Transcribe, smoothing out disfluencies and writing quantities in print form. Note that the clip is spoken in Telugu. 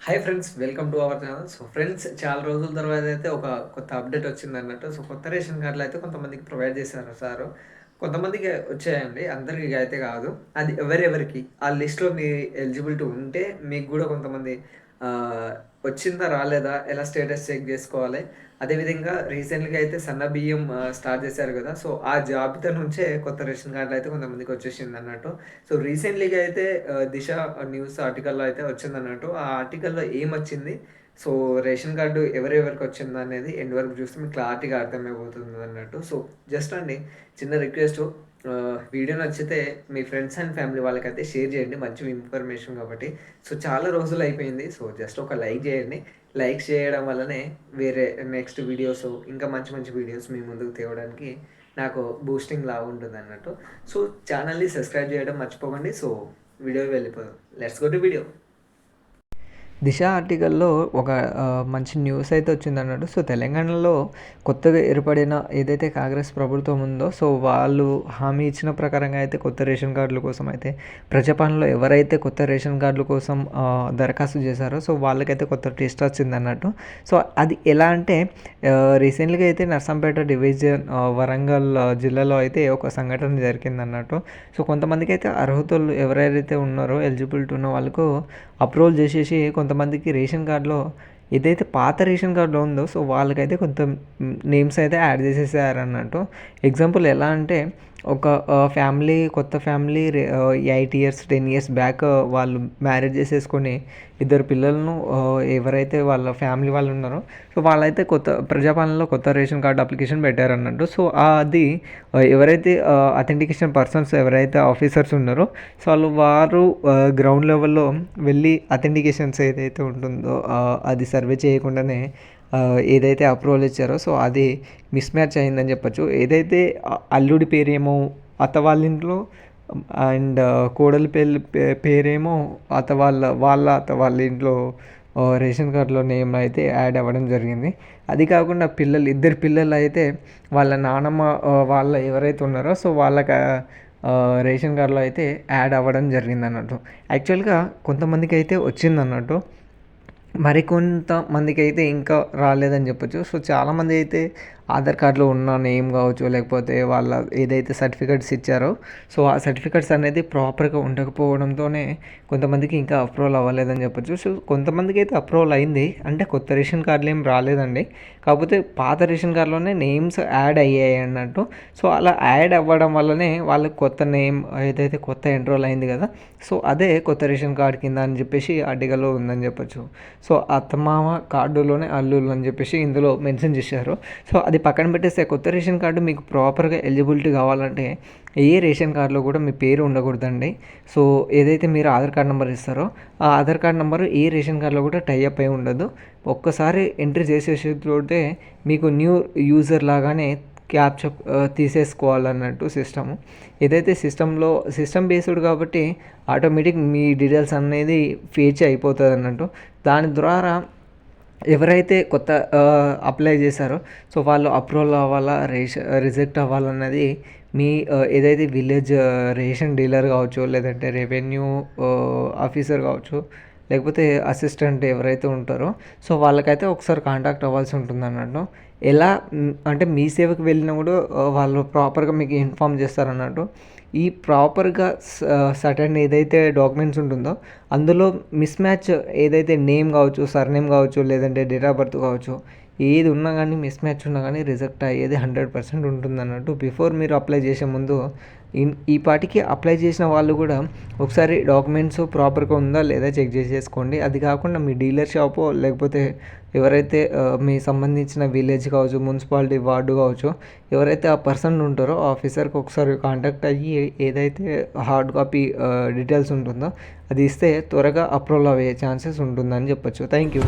Hi friends, welcome to our channel. So friends, చాలా రోజుల తర్వాత అయితే ఒక కొత్త అప్డేట్ వచ్చిందన్నట్టు. సో కొత్త రేషన్ కార్డులు అయితే కొంతమందికి ప్రొవైడ్ చేశారు సారు. కొంతమందికి వచ్చాయండి, అందరికి అయితే కాదు. అది ఎవరెవరికి ఆ లిస్ట్‌లో మీ ఎలిజిబిలిటీ ఉంటే మీకు కూడా కొంతమంది వచ్చిందా రాలేదా ఎలా స్టేటస్ చెక్ చేసుకోవాలి. అదేవిధంగా రీసెంట్‌గా అయితే సన్న బియ్యం స్టార్ట్ చేశారు కదా! సో ఆ జాబితా నుంచే కొత్త రేషన్ కార్డులు అయితే కొంతమందికి వచ్చేసిందన్నట్టు. సో రీసెంట్‌లీగా అయితే 'దిశ' న్యూస్ ఆర్టికల్‌లో అయితే వచ్చిందన్నట్టు. ఆ ఆర్టికల్‌లో ఏమొచ్చింది? సో రేషన్ కార్డు ఎవరెవరికొచ్చిందనేది ఎండ్ వరకు చూస్తే మీకు క్లారిటీగా అర్థమైపోతుందన్నట్టు. సో జస్ట్ అండి, చిన్న రిక్వెస్టు, వీడియో నచ్చితే మీ ఫ్రెండ్స్ అండ్ ఫ్యామిలీ వాళ్ళకైతే షేర్ చేయండి. మంచి ఇన్ఫర్మేషన్ కాబట్టి. సో చాలా రోజులయిపోయింది. సో జస్ట్ ఒక లైక్ చేయండి. లైక్ చేయడం వల్లనే వేరే నెక్స్ట్ వీడియోస్, ఇంకా మంచి మంచి వీడియోస్ మీ ముందుకు తేవడానికి నాకు బూస్టింగ్ లాగా ఉంటుందన్నట్టు. సో ఛానల్‌ని సబ్స్క్రైబ్ చేయడం మర్చిపోకండి. సో వీడియోకి వెళ్ళిపోదాం. Let's go to video. Disha ఆర్టికల్‌లో ఒక మంచి న్యూస్ అయితే వచ్చిందన్నట్టు. సో, తెలంగాణలో కొత్తగా ఏర్పడిన ఏదైతే కాంగ్రెస్ ప్రభుత్వం ఉందో, సో, వాళ్ళు హామీ ఇచ్చిన ప్రకారంగా అయితే కొత్త రేషన్ కార్డుల కోసం అయితే ప్రజాపాలనలో ఎవరైతే కొత్త రేషన్ కార్డుల కోసం దరఖాస్తు చేశారో, సో, వాళ్ళకైతే కొత్త టెస్ట్ వచ్చిందన్నట్టు. సో, అది ఎలా అంటే రీసెంట్‌గా అయితే నర్సంపేట డివిజన్ వరంగల్ జిల్లాలో అయితే ఒక సంఘటన జరిగిందన్నట్టు. సో, కొంతమందికి అయితే అర్హతలు ఎవరైతే ఉన్నారో ఎలిజిబిలిటీ ఉన్న వాళ్ళకు అప్రూవల్ చేసేసి కొంతమందికి రేషన్ కార్డులో ఏదైతే పాత రేషన్ కార్డులో ఉందో, సో వాళ్ళకైతే కొంత నేమ్స్ అయితే యాడ్ చేసేసారన్నట్టు. ఎగ్జాంపుల్ ఎలా అంటే ఒక ఫ్యామిలీ, కొత్త ఫ్యామిలీ 8 ఇయర్స్ 10 ఇయర్స్ బ్యాక్ వాళ్ళు మ్యారేజ్ చేసేసుకొని ఇద్దరు పిల్లలను ఎవరైతే వాళ్ళ ఫ్యామిలీ వాళ్ళు ఉన్నారో, సో వాళ్ళైతే కొత్త ప్రజాపాలనలో కొత్త రేషన్ కార్డు అప్లికేషన్ పెట్టారన్నట్టు. సో అది ఎవరైతే అథెంటికేషన్ పర్సన్స్ ఎవరైతే ఆఫీసర్స్ ఉన్నారో, సో వారు గ్రౌండ్ లెవెల్లో వెళ్ళి అథెంటికేషన్స్ ఏదైతే ఉంటుందో అది సర్వే చేయకుండానే ఏదైతే అప్రూవల్ ఇచ్చారో, సో అది మిస్ మ్యాచ్ అయిందని చెప్పొచ్చు. ఏదైతే అల్లుడి పేరేమో అత్త వాళ్ళ ఇంట్లో అండ్ కోడలి పేరేమో అత్త వాళ్ళ ఇంట్లో రేషన్ కార్డులో నేమ్ అయితే యాడ్ అవ్వడం జరిగింది. అది కాకుండా ఇద్దరు పిల్లలు అయితే వాళ్ళ నానమ్మ వాళ్ళ ఎవరైతే ఉన్నారో, సో వాళ్ళకి రేషన్ కార్డులో అయితే యాడ్ అవ్వడం జరిగింది అన్నట్టు. యాక్చువల్గా కొంతమందికి అయితే వచ్చిందన్నట్టు, మరికొంతమందికి అయితే ఇంకా రాలేదని చెప్పొచ్చు. సో చాలామంది అయితే ఆధార్ కార్డులో ఉన్న నేమ్ కావచ్చు, లేకపోతే వాళ్ళ ఏదైతే సర్టిఫికెట్స్ ఇచ్చారో, సో ఆ సర్టిఫికెట్స్ అనేది ప్రాపర్గా ఉండకపోవడంతోనే కొంతమందికి ఇంకా అప్రూవల్ అవ్వలేదని చెప్పొచ్చు. సో కొంతమందికి అయితే అప్రూవల్ అయింది, అంటే కొత్త రేషన్ కార్డులు ఏం రాలేదండి. కాకపోతే పాత రేషన్ కార్డులోనే నేమ్స్ యాడ్ అయ్యాయి అన్నట్టు. సో అలా యాడ్ అవ్వడం వల్లనే వాళ్ళకి కొత్త నేమ్ ఏదైతే కొత్త ఎన్రోల్ అయింది కదా, సో అదే కొత్త రేషన్ కార్డు కింద అని చెప్పేసి ఆర్టికల్లో ఉందని చెప్పొచ్చు. సో అత్తమామ కార్డులోనే అల్లుళ్ళు అని చెప్పేసి ఇందులో మెన్షన్ చేశారు. సో అది పక్కన పెట్టేస్తే కొత్త రేషన్ కార్డు మీకు ప్రాపర్గా ఎలిజిబిలిటీ కావాలంటే ఏ రేషన్ కార్డులో కూడా మీ పేరు ఉండకూడదండి. సో ఏదైతే మీరు ఆధార్ కార్డ్ నెంబర్ ఇస్తారో, ఆ ఆధార్ కార్డ్ నెంబరు ఏ రేషన్ కార్డులో కూడా టైఅప్ అయి ఉండదు. ఒక్కసారి ఎంట్రీ చేసేసిపోతే మీకు న్యూ యూజర్ లాగానే క్యాప్చర్ తీసేసుకోవాలన్నట్టు సిస్టము. ఏదైతే సిస్టమ్ బేస్డ్ కాబట్టి ఆటోమేటిక్ మీ డీటెయిల్స్ అనేది ఫేచ్ అయిపోతుంది అన్నట్టు. దాని ద్వారా ఎవరైతే కొత్త అప్లై చేశారో, సో వాళ్ళు అప్రూవల్ అవ్వాలా రిజెక్ట్ అవ్వాలన్నది మీ ఏదైతే విలేజ్ రేషన్ డీలర్ కావచ్చు, లేదంటే రెవెన్యూ ఆఫీసర్ కావచ్చు, లేకపోతే అసిస్టెంట్ ఎవరైతే ఉంటారో, సో వాళ్ళకైతే ఒకసారి కాంటాక్ట్ అవ్వాల్సి ఉంటుంది అన్నట్టు. ఎలా అంటే మీ సేవకు వెళ్ళినా కూడా వాళ్ళు ప్రాపర్గా మీకు ఇన్ఫామ్ చేస్తారన్నట్టు. ఈ ప్రాపర్గా సర్టెన్ ఏదైతే డాక్యుమెంట్స్ ఉంటుందో అందులో మిస్ మ్యాచ్ ఏదైతే నేమ్ కావచ్చు, సర్నేమ్ కావచ్చు, లేదంటే డేట్ ఆఫ్ బర్త్ కావచ్చు, ఏది ఉన్నా కానీ మిస్ మ్యాచ్ ఉన్నా కానీ రిజెక్ట్ అయ్యేది 100% ఉంటుంది అన్నట్టు. బిఫోర్ మీరు అప్లై చేసే ముందు ఈ పాటికి అప్లై చేసిన వాళ్ళు కూడా ఒకసారి డాక్యుమెంట్స్ ప్రాపర్గా ఉందా లేదా చెక్ చేసేసుకోండి. అది కాకుండా మీ డీలర్ షాపో, లేకపోతే ఎవరైతే మీ సంబంధించిన విలేజ్ కావచ్చు, మున్సిపాలిటీ వార్డు కావచ్చు, ఎవరైతే ఆ పర్సన్ ఉంటారో ఆఫీసర్కి ఒకసారి కాంటాక్ట్ అయ్యి ఏదైతే హార్డ్ కాపీ డీటెయిల్స్ ఉంటుందో అది ఇస్తే త్వరగా అప్రూవల్ అయ్యే ఛాన్సెస్ ఉంటుందని చెప్పొచ్చు. Thank you.